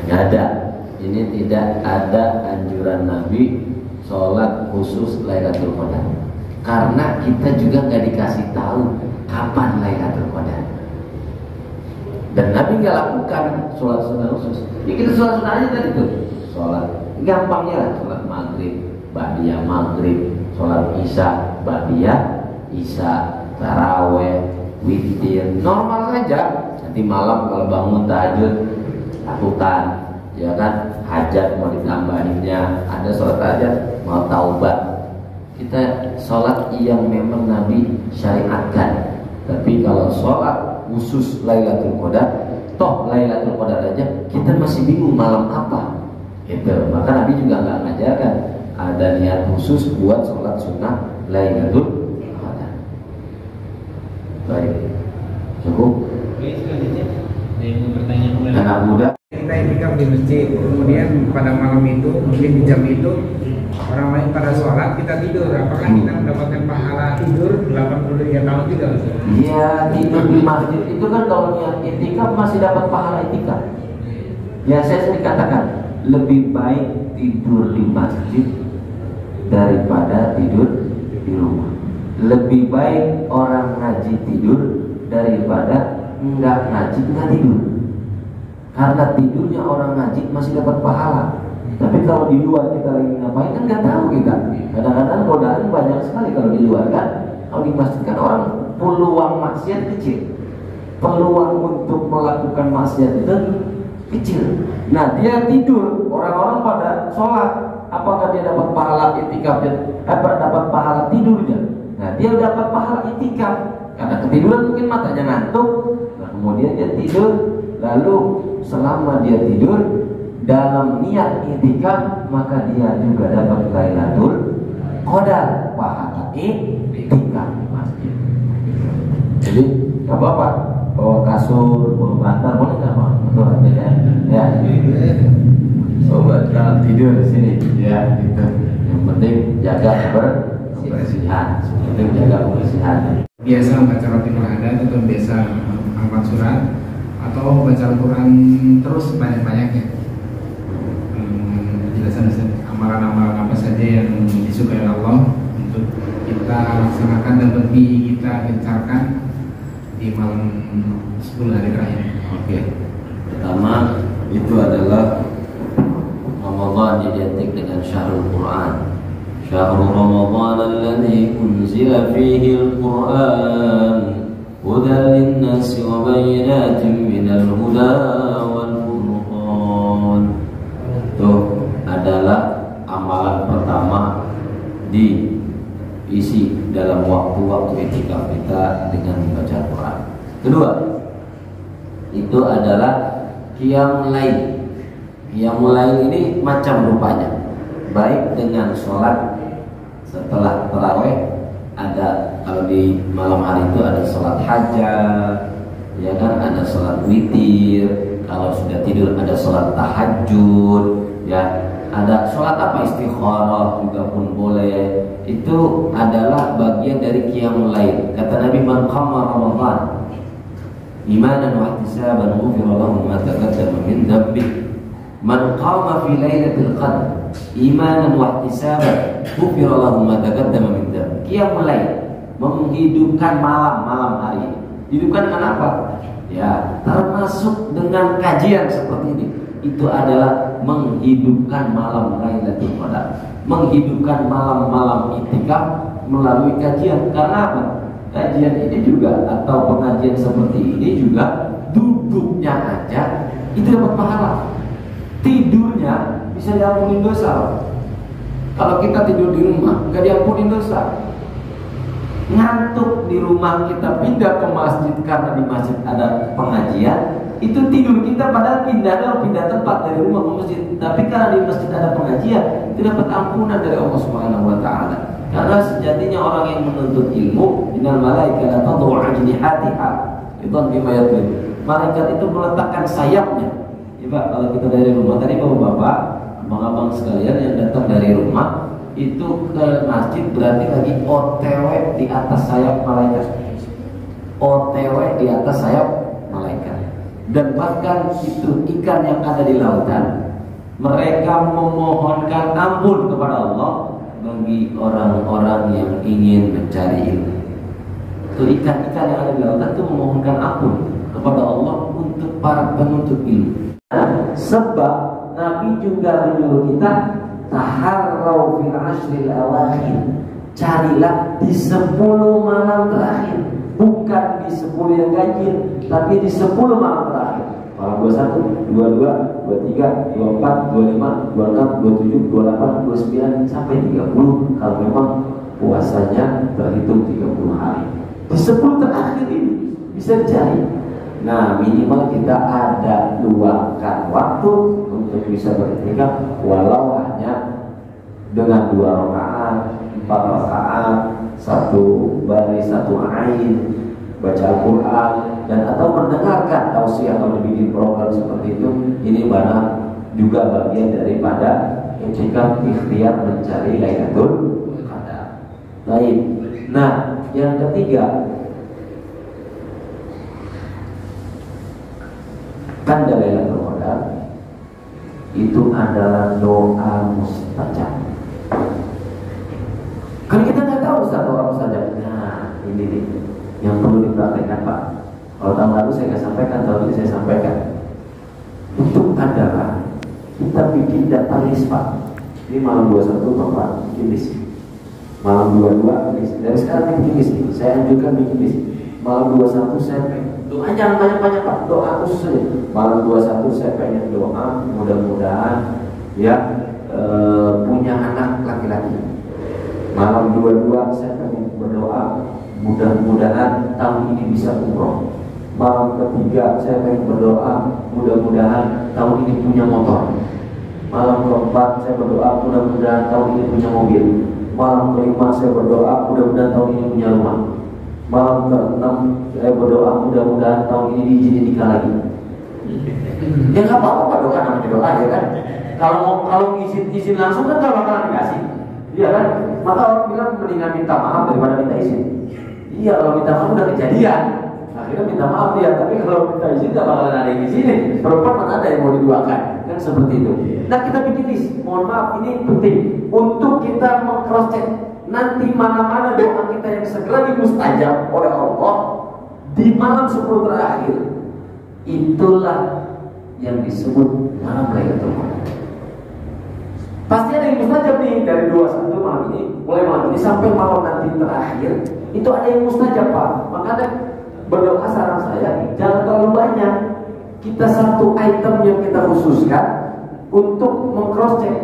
Nggak ada. Ini tidak ada anjuran Nabi sholat khusus Lailatul Qadar. Karena kita juga nggak dikasih tahu kapan Lailatul Qadar. Dan Nabi nggak lakukan sholat sunnah khusus. Ya kita sholat sunnah aja tadi tuh. Sholat gampangnya lah, sholat maghrib, ba'diyah maghrib, sholat isya, ba'diyah isya, taraweh, witir, normal saja. Nanti malam kalau bangun tahajud lakukan, ya kan? Hajat mau ditambahinnya, ada sholat hajat, mau taubat. Kita sholat yang memang Nabi syariatkan. Tapi kalau sholat khusus Lailatul Qadar, toh Lailatul Qadar aja kita masih bingung malam apa. Gitu. Maka Nabi juga nggak ngajarkan ada niat khusus buat sholat sunnah Lailatul Qadar. Baik, cukup. Oke, selanjutnya ada yang mau bertanya kembali? Anak muda. Kita itikaf di masjid, kemudian pada malam itu, mungkin di jam itu orang lain pada sholat, kita tidur. Apakah kita mendapatkan pahala tidur 83 tahun tidak? Iya, tidur di masjid itu kan kalau niat itikaf masih dapat pahala itikaf. Ya saya sering katakan, lebih baik tidur di masjid daripada tidur di rumah. Lebih baik orang ngaji tidur daripada enggak ngaji enggak tidur. Karena tidurnya orang ngaji masih dapat pahala. Tapi kalau di luar kita lagi ngapain kan nggak tahu kita. Kadang-kadang godaan banyak sekali kalau di luar kan. Kalau di masjid kan orang peluang maksiat kecil. Peluang untuk melakukan maksiat itu kecil. Nah dia tidur, orang-orang pada sholat. Apakah dia dapat pahala itikafnya? Dapat pahala tidurnya? Nah dia dapat pahala itikaf. Karena ketiduran mungkin matanya ngantuk. Nah kemudian dia tidur. Lalu selama dia tidur dalam niat itikaf, maka dia juga dapat Lailatul Qadar, pahala itikaf masjid. Jadi nggak apa-apa bawa kasur, bawa bantal, boleh nggak Pak? Betul ya. Sobat kalau tidur di sini, ya gitu. Yang penting jaga kebersihan. Jaga kebersihan. Biasa baca Ratibul Hadat atau biasa angkat surat atau baca Al-Quran terus banyak-banyaknya. Penjelasan amalan-amalan apa saja yang disukai Allah untuk kita laksanakan dan lebih kita gencarkan di malam 10 hari terakhir. Oke. Pertama itu adalah Ramadan identik dengan syahrul Quran. Syahrul Ramadan alladzi unzila fihi al-Quran hudan lin-nasi wa bayyinatin minal huda wal furqan. Itu adalah amalan pertama diisi dalam waktu-waktu itikaf kita dengan membaca Quran. Kedua, itu adalah qiyamul lail. Qiyamul lail ini macam rupanya, baik dengan sholat setelah tarawih, ada kalau di malam hari itu ada sholat hajat, ya kan, ada sholat witir. Kalau sudah tidur ada sholat tahajud, ya, ada sholat apa istikharah juga pun boleh. Itu adalah bagian dari qiyamul lail. Kata Nabi, man qama Ramadan imanan wa ihtisaban ghufira lahu ma taqaddama min dhanbihi. Man qama fi lailatul qadr imanan wa ihtisaban ghufira lahu ma taqaddama min dhanbihi. Qiyamul lail, menghidupkan malam hari. Hidupkan dengan apa? Ya, termasuk dengan kajian seperti ini. Itu adalah menghidupkan malam Lailatul Qadar, menghidupkan malam-malam itikaf melalui kajian. Karena apa? Kajian ini juga atau pengajian seperti ini juga duduknya aja itu dapat pahala. Tidurnya bisa diampuni dosa. Kalau kita tidur di rumah nggak diampuni dosa. Ngantuk di rumah kita pindah ke masjid karena di masjid ada pengajian, itu tidur kita padahal pindah tempat dari rumah ke masjid, tapi karena di masjid ada pengajian itu dapat ampunan dari Allah Subhanahu wa taala. Karena sejatinya orang yang menuntut ilmu, innal malaikata tad'u ajnihatiha idzan bima yatlub. Malaikat itu meletakkan sayapnya. Ya Pak, kalau kita dari rumah tadi Bapak-bapak, abang-abang sekalian yang datang dari rumah itu ke masjid berarti lagi OTW di atas sayap malaikat. OTW di atas sayap malaikat. dan bahkan itu ikan yang ada di lautan, mereka memohonkan ampun kepada Allah bagi orang-orang yang ingin mencari ilmu. Itu ikan-ikan yang ada di lautan itu memohonkan ampun kepada Allah untuk para penuntut ilmu. Sebab Nabi juga menyuruh kita taharrau fil ashril awakhir, carilah di 10 malam terakhir, bukan di 10 yang ganjil, tapi di 10 malam terakhir. Malam 21, 22, 23, 24, 25, 26, 27, 28, 29 sampai 30 kalau memang puasanya terhitung 30 hari. Di 10 terakhir ini bisa dicari. Nah, minimal kita ada luangkan waktu untuk bisa beriktikaf, walau hanya dengan 2 rakaat, 4 rakaat, 1 baris, 1 ain, baca Al-Quran, dan atau mendengarkan tausiah atau dibikin program seperti itu. Ini mana juga bagian daripada iktikaf, ikhtiar mencari Lailatul Qadar. Baik. Nah, yang ketiga, tanda Lailatul Qadar itu adalah doa mustajab. Kan kita nggak tahu Ustaz doa mustajab. Nah, ini nih yang perlu dipraktekkan Pak. Kalau tahun lalu saya nggak sampaikan, tahun ini saya sampaikan. Itu adalah kita bikin data list Pak. Ini malam 21 Bapak bikin list. Malam 22 list. Dari sekarang bikin list. Saya anjurkan bikin list. Malam 21 saya pengen doa, jangan banyak-banyak Pak, doa khusus saja. Malam 21 saya pengen doa, mudah-mudahan ya punya anak laki-laki. Malam 22 saya pengen berdoa, mudah-mudahan tahun ini bisa umroh. Malam ketiga saya pengen berdoa, mudah-mudahan tahun ini punya motor. Malam keempat saya berdoa, mudah-mudahan tahun ini punya mobil. Malam kelima saya berdoa, mudah-mudahan tahun ini punya rumah. Malam ke-6 saya berdoa, mudah-mudahan tahun ini diizinin nikah lagi. Ya nggak apa-apa doa, namanya doa ya kan. Kalau izin langsung kan nggak bakalan dikasih, iya kan. Maka orang bilang mendingan minta maaf daripada minta izin. Iya, kalau minta maaf udah kejadian, akhirnya minta maaf dia. Tapi kalau minta izin nggak bakalan ada yang izinin. Perempuan mana ada yang mau diduakan, kan seperti itu. Nah, kita bikin list. Mohon maaf, ini penting untuk kita meng-cross check. Nanti mana-mana doa kita yang segera dimustajab oleh Allah di malam 10 terakhir, itulah yang disebut malam Lailatul Qadar. Pasti ada yang mustajab nih dari 21 malam ini, mulai malam ini sampai malam nanti terakhir, itu ada yang mustajab Pak. Makanya berdoa saran saya jangan terlalu banyak. Kita satu item yang kita khususkan untuk meng-cross check.